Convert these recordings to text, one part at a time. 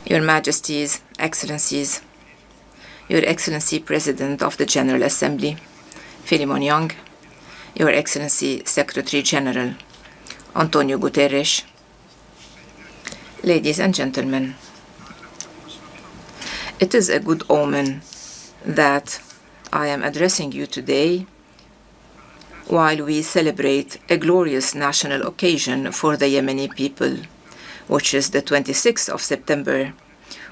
Your Majesties, Excellencies, Your Excellency President of the General Assembly, Philemon Young, Your Excellency Secretary General, Antonio Guterres, ladies and gentlemen, it is a good omen that I am addressing you today while we celebrate a glorious national occasion for the Yemeni people, which is the 26th of September,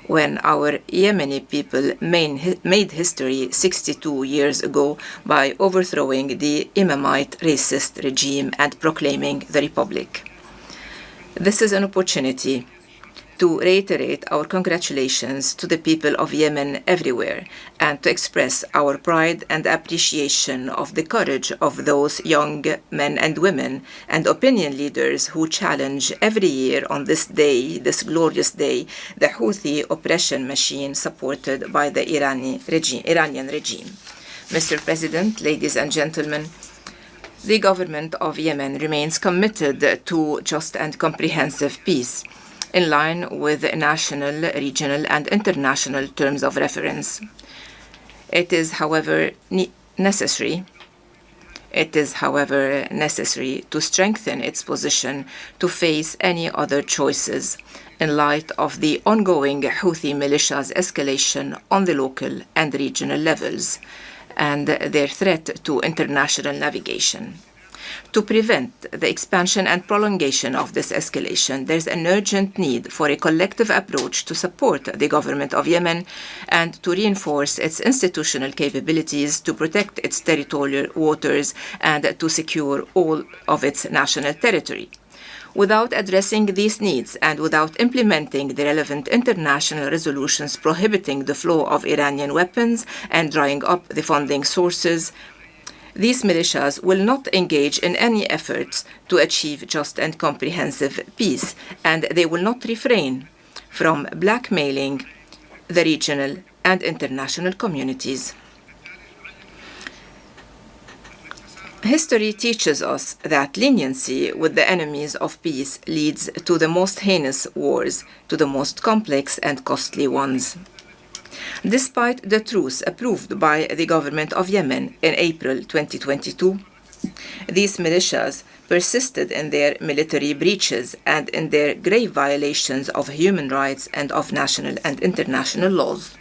when our Yemeni people made history 62 years ago by overthrowing the Imamite racist regime and proclaiming the Republic. This is an opportunity to reiterate our congratulations to the people of Yemen everywhere and to express our pride and appreciation of the courage of those young men and women and opinion leaders who challenge every year on this day, this glorious day, the Houthi oppression machine supported by the Iranian regime. Mr. President, ladies and gentlemen, the government of Yemen remains committed to just and comprehensive peace, in line with national, regional, and international terms of reference. It is, however, necessary to strengthen its position to face any other choices in light of the ongoing Houthi militias' escalation on the local and regional levels and their threat to international navigation. To prevent the expansion and prolongation of this escalation, there is an urgent need for a collective approach to support the government of Yemen and to reinforce its institutional capabilities to protect its territorial waters and to secure all of its national territory. Without addressing these needs and without implementing the relevant international resolutions prohibiting the flow of Iranian weapons and drying up the funding sources, these militias will not engage in any efforts to achieve just and comprehensive peace, and they will not refrain from blackmailing the regional and international communities. History teaches us that leniency with the enemies of peace leads to the most heinous wars, to the most complex and costly ones. Despite the truce approved by the government of Yemen in April 2022, these militias persisted in their military breaches and in their grave violations of human rights and of national and international laws.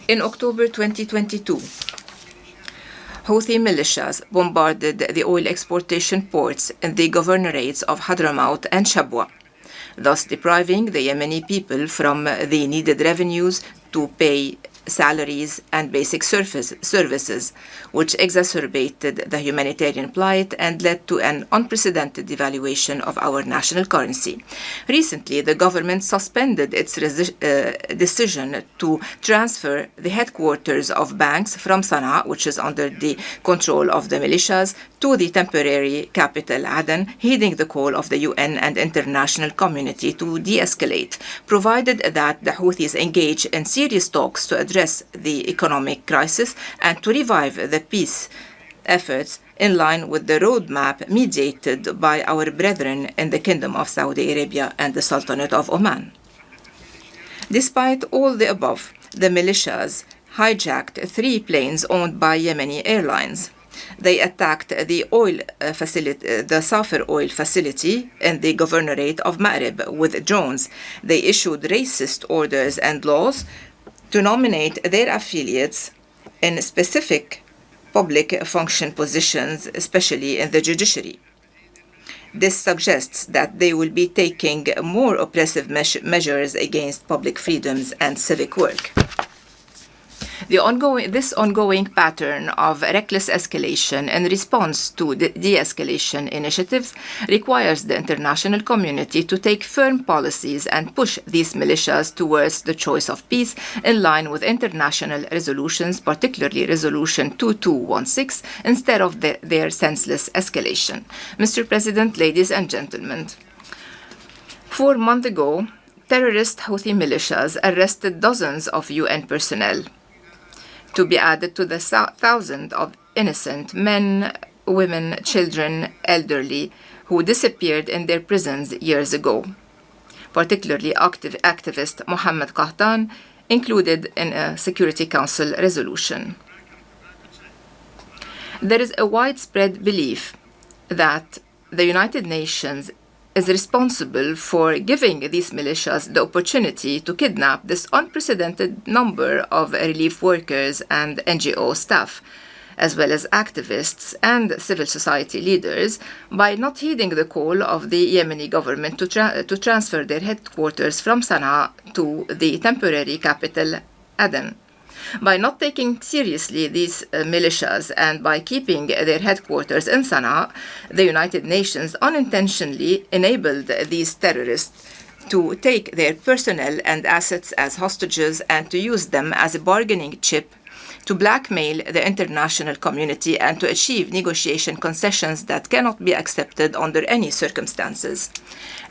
In October 2022, Houthi militias bombarded the oil exportation ports in the governorates of Hadramaut and Shabwa, thus depriving the Yemeni people from the needed revenues to pay salaries and basic services, which exacerbated the humanitarian plight and led to an unprecedented devaluation of our national currency. Recently, the government suspended its decision to transfer the headquarters of banks from Sana'a, which is under the control of the militias, to the temporary capital Aden, heeding the call of the UN and international community to de-escalate, provided that the Houthis engage in serious talks to address the economic crisis and to revive the peace efforts in line with the roadmap mediated by our brethren in the Kingdom of Saudi Arabia and the Sultanate of Oman. Despite all the above, the militias hijacked 3 planes owned by Yemeni airlines. They attacked the Safir oil facility in the governorate of Ma'rib with drones. They issued racist orders and laws to nominate their affiliates in specific public function positions, especially in the judiciary. This suggests that they will be taking more oppressive measures against public freedoms and civic work. This ongoing pattern of reckless escalation in response to the de-escalation initiatives requires the international community to take firm policies and push these militias towards the choice of peace in line with international resolutions, particularly Resolution 2216, instead of their senseless escalation. Mr. President, ladies and gentlemen, 4 months ago, terrorist Houthi militias arrested dozens of UN personnel, to be added to the thousands of innocent men, women, children, elderly, who disappeared in their prisons years ago. particularly activist Mohammed Qahtan, included in a Security Council resolution. There is a widespread belief that the United Nations is responsible for giving these militias the opportunity to kidnap this unprecedented number of relief workers and NGO staff, as well as activists and civil society leaders, by not heeding the call of the Yemeni government to transfer their headquarters from Sana'a to the temporary capital, Aden. By not taking seriously these militias and by keeping their headquarters in Sana'a, the United Nations unintentionally enabled these terrorists to take their personnel and assets as hostages and to use them as a bargaining chip to blackmail the international community and to achieve negotiation concessions that cannot be accepted under any circumstances.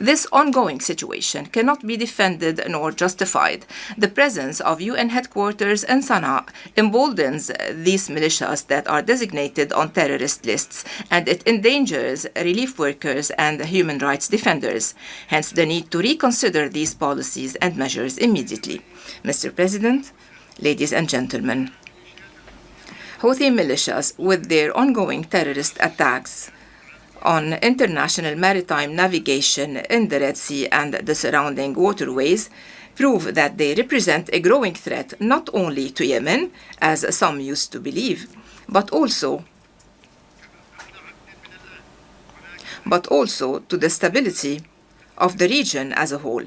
This ongoing situation cannot be defended nor justified. The presence of UN headquarters in Sana'a emboldens these militias that are designated on terrorist lists, and it endangers relief workers and human rights defenders. Hence the need to reconsider these policies and measures immediately. Mr. President, ladies and gentlemen, Houthi militias, with their ongoing terrorist attacks on international maritime navigation in the Red Sea and the surrounding waterways, prove that they represent a growing threat not only to Yemen, as some used to believe, but also to the stability of the region as a whole,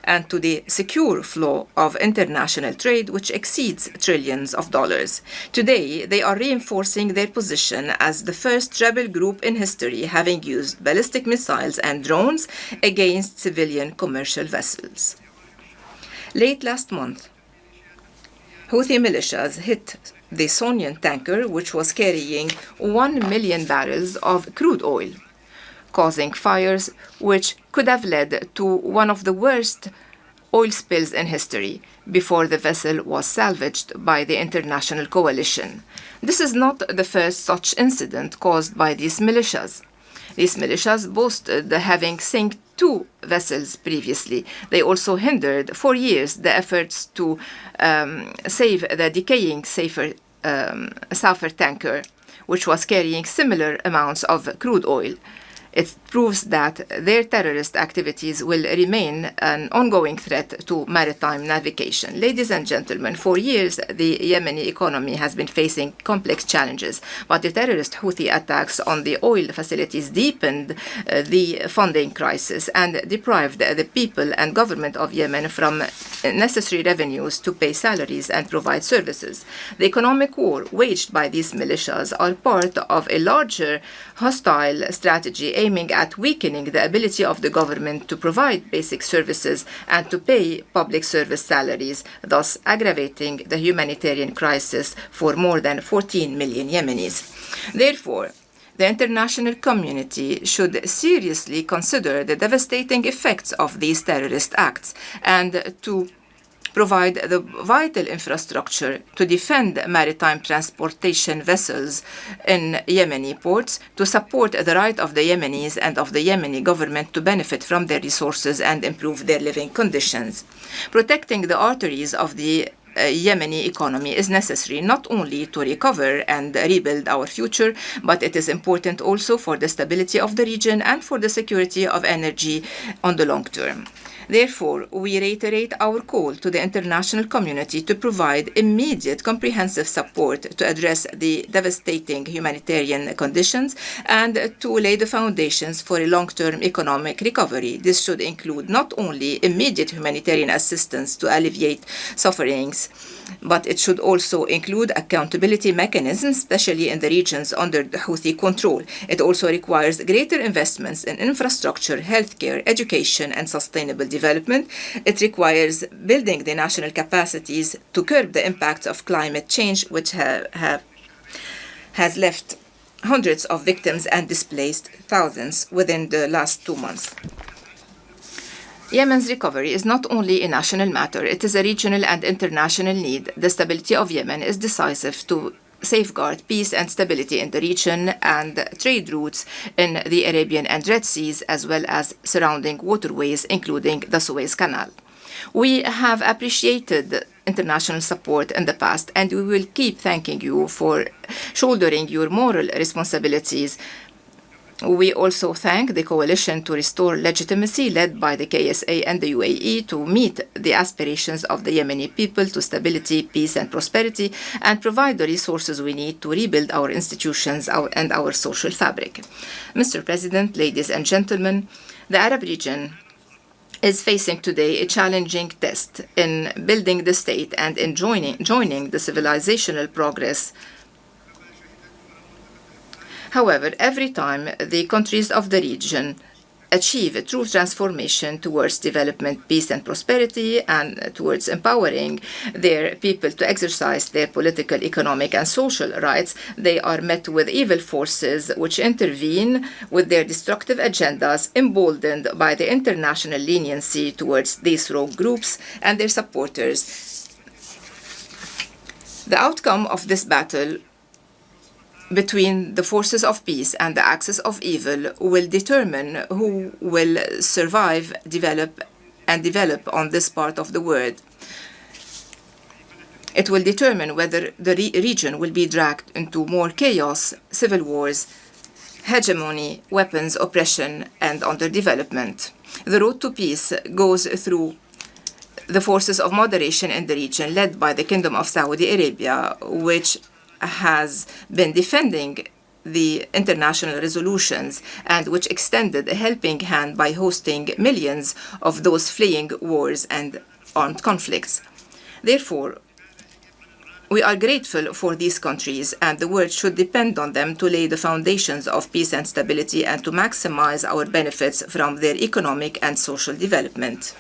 and to the secure flow of international trade, which exceeds trillions of dollars. Today, they are reinforcing their position as the first rebel group in history having used ballistic missiles and drones against civilian commercial vessels. Late last month, Houthi militias hit the Sonian tanker, which was carrying 1 million barrels of crude oil, causing fires which could have led to one of the worst oil spills in history before the vessel was salvaged by the international coalition. This is not the first such incident caused by these militias. These militias boasted having sunk 2 vessels previously. They also hindered for years the efforts to save the decaying Safer tanker, which was carrying similar amounts of crude oil. It proves that their terrorist activities will remain an ongoing threat to maritime navigation. Ladies and gentlemen, for years, the Yemeni economy has been facing complex challenges, but the terrorist Houthi attacks on the oil facilities deepened the funding crisis and deprived the people and government of Yemen from necessary revenues to pay salaries and provide services. The economic war waged by these militias are part of a larger hostile strategy aiming at weakening the ability of the government to provide basic services and to pay public service salaries, thus aggravating the humanitarian crisis for more than 14 million Yemenis. Therefore, the international community should seriously consider the devastating effects of these terrorist acts and to provide the vital infrastructure to defend maritime transportation vessels in Yemeni ports, to support the right of the Yemenis and of the Yemeni government to benefit from their resources and improve their living conditions. Protecting the arteries of the Yemeni economy is necessary not only to recover and rebuild our future, but it is important also for the stability of the region and for the security of energy on the long term. Therefore, we reiterate our call to the international community to provide immediate comprehensive support to address the devastating humanitarian conditions and to lay the foundations for a long-term economic recovery. This should include not only immediate humanitarian assistance to alleviate sufferings, but it should also include accountability mechanisms, especially in the regions under the Houthi control. It also requires greater investments in infrastructure, healthcare, education, and sustainable development. It requires building the national capacities to curb the impacts of climate change, which has left hundreds of victims and displaced thousands within the last 2 months. Yemen's recovery is not only a national matter, it is a regional and international need. The stability of Yemen is decisive to safeguard peace and stability in the region and trade routes in the Arabian and Red Seas, as well as surrounding waterways, including the Suez Canal. We have appreciated international support in the past, and we will keep thanking you for shouldering your moral responsibilities. We also thank the coalition to restore legitimacy led by the KSA and the UAE to meet the aspirations of the Yemeni people to stability, peace and prosperity, and provide the resources we need to rebuild our institutions and our social fabric. Mr. President, ladies and gentlemen, the Arab region is facing today a challenging test in building the state and in joining the civilizational progress. However, every time the countries of the region achieve a true transformation towards development, peace and prosperity, and towards empowering their people to exercise their political, economic and social rights, they are met with evil forces which intervene with their destructive agendas, emboldened by the international leniency towards these rogue groups and their supporters. The outcome of this battle between the forces of peace and the axis of evil will determine who will survive, develop on this part of the world. It will determine whether the region will be dragged into more chaos, civil wars, hegemony, weapons, oppression, and underdevelopment. The road to peace goes through the forces of moderation in the region, led by the Kingdom of Saudi Arabia, which has been defending the international resolutions and which extended a helping hand by hosting millions of those fleeing wars and armed conflicts. Therefore, we are grateful for these countries, and the world should depend on them to lay the foundations of peace and stability and to maximize our benefits from their economic and social development.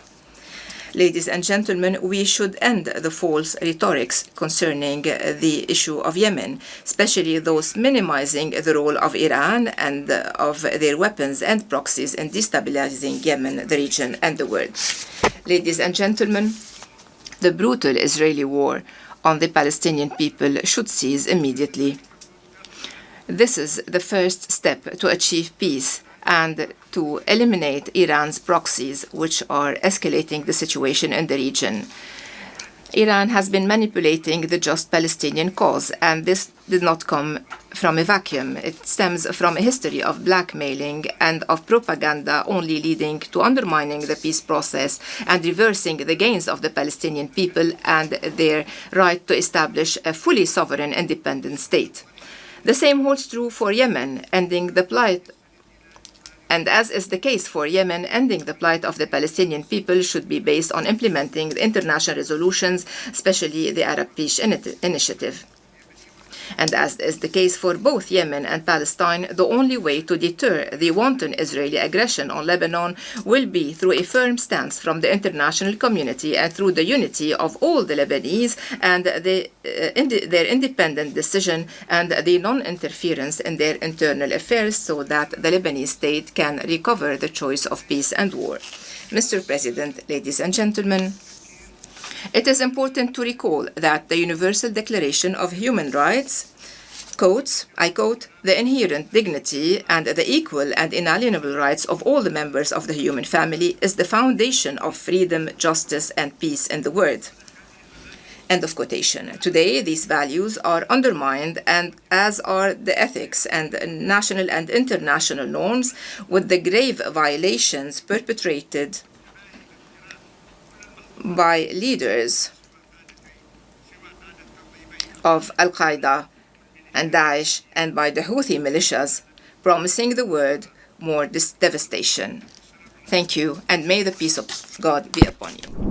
Ladies and gentlemen, we should end the false rhetorics concerning the issue of Yemen, especially those minimizing the role of Iran and of their weapons and proxies in destabilizing Yemen, the region, and the world. Ladies and gentlemen, the brutal Israeli war on the Palestinian people should cease immediately. This is the first step to achieve peace and to eliminate Iran's proxies, which are escalating the situation in the region. Iran has been manipulating the just Palestinian cause, and this did not come from a vacuum. It stems from a history of blackmailing and of propaganda, only leading to undermining the peace process and reversing the gains of the Palestinian people and their right to establish a fully sovereign independent state. The same holds true for Yemen, and as is the case for Yemen, ending the plight of the Palestinian people should be based on implementing the international resolutions, especially the Arab Peace Initiative. And as is the case for both Yemen and Palestine, the only way to deter the wanton Israeli aggression on Lebanon will be through a firm stance from the international community and through the unity of all the Lebanese and their independent decision and the non-interference in their internal affairs, so that the Lebanese state can recover the choice of peace and war. Mr. President, ladies and gentlemen, it is important to recall that the Universal Declaration of Human Rights quotes, I quote, "the inherent dignity and the equal and inalienable rights of all the members of the human family is the foundation of freedom, justice, and peace in the world." End of quotation. Today, these values are undermined, and as are the ethics and national and international norms, with the grave violations perpetrated by leaders of Al-Qaeda and Daesh and by the Houthi militias, promising the world more devastation. Thank you, and may the peace of God be upon you.